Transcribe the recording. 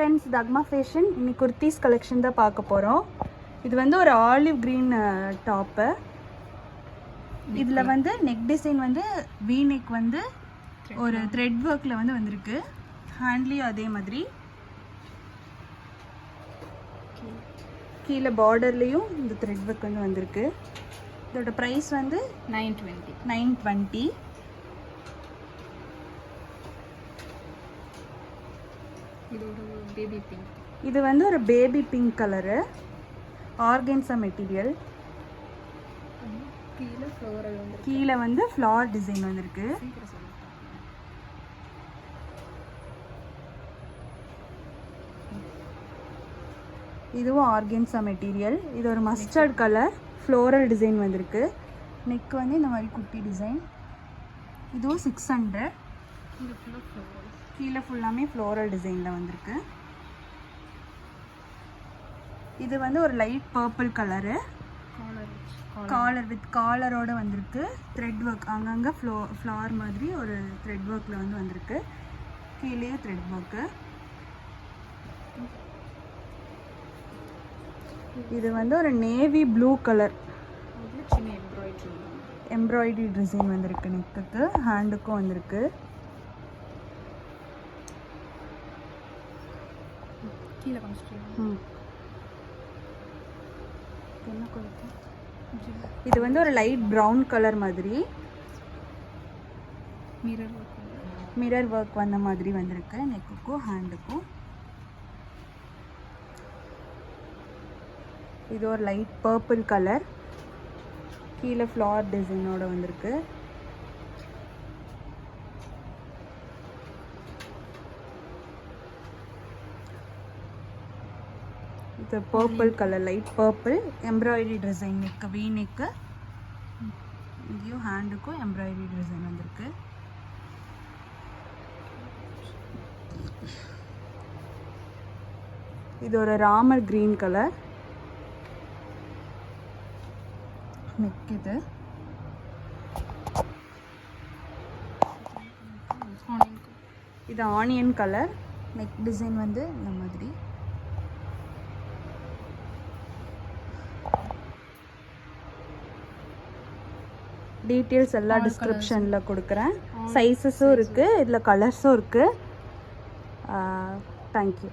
Friends, தக்மா fashion இன்னைக்கு kurtis collection தான் பார்க்க போகிறோம். இது வந்து ஒரு ஆலிவ் க்ரீன் டாப்பு. இதில் வந்து நெக் டிசைன் வந்து வி நெக் வந்து ஒரு த்ரெட் ஒர்க்கில் வந்து வந்திருக்கு. ஹேண்ட்லேயும் அதே மாதிரி கீழே பார்டர்லேயும் இந்த த்ரெட் ஒர்க் வந்து வந்திருக்கு. இதோட ப்ரைஸ் வந்து 920. இது வந்து ஒரு baby pink colour, organza material. கீழே வந்து ஃப்ளவர் டிசைன் வந்திருக்கு. இதுவும் ஆர்கன்சா மெட்டீரியல். இது ஒரு மஸ்டர்ட் கலர் ஃப்ளோரல் டிசைன் வந்திருக்கு. நெக் வந்து இந்த மாதிரி குட்டி டிசைன். இதுவும் 600. கீழே ஃபுல்லாமே ஃப்ளோரல் டிசைனில் வந்திருக்கு. இது வந்து ஒரு light purple colour, collar with காலரோடு வந்திருக்கு. த்ரெட் ஒர்க் அங்கங்கே ஃப்ளவர் மாதிரி ஒரு த்ரெட் ஒர்க்கில் வந்து வந்திருக்கு. கீழே த்ரெட் ஒர்க்கு. இது வந்து ஒரு navy blue colour embroidery design வந்திருக்கு. நெக்குக்கு ஹேண்டுக்கும் வந்திருக்கு. இது வந்து ஒரு லைட் ப்ரௌன் கலர் மாதிரி மிரர் ஒர்க் வந்த மாதிரி வந்திருக்கு. நெக்குக்கும் ஹேண்டுக்கும். இது ஒரு லைட் பர்பிள் கலர், கீழே ஃப்ளவர் டிசைனோட வந்திருக்கு. இது purple colour, light purple embroidery design neck, we neck. இங்கேயும் ஹேண்டுக்கும் எம்ப்ராய்டரி டிசைன் வந்திருக்கு. இது ஒரு ராமர் கிரீன் கலர் நெக். இது ஆனியன் கலர் நெக் டிசைன் வந்து இந்த மாதிரி. டீட்டெயில்ஸ் எல்லாம் டிஸ்கிரிப்ஷனில் கொடுக்குறேன். சைஸஸும் இருக்குது, இதில் கலர்ஸும் இருக்குது. தேங்க்யூ.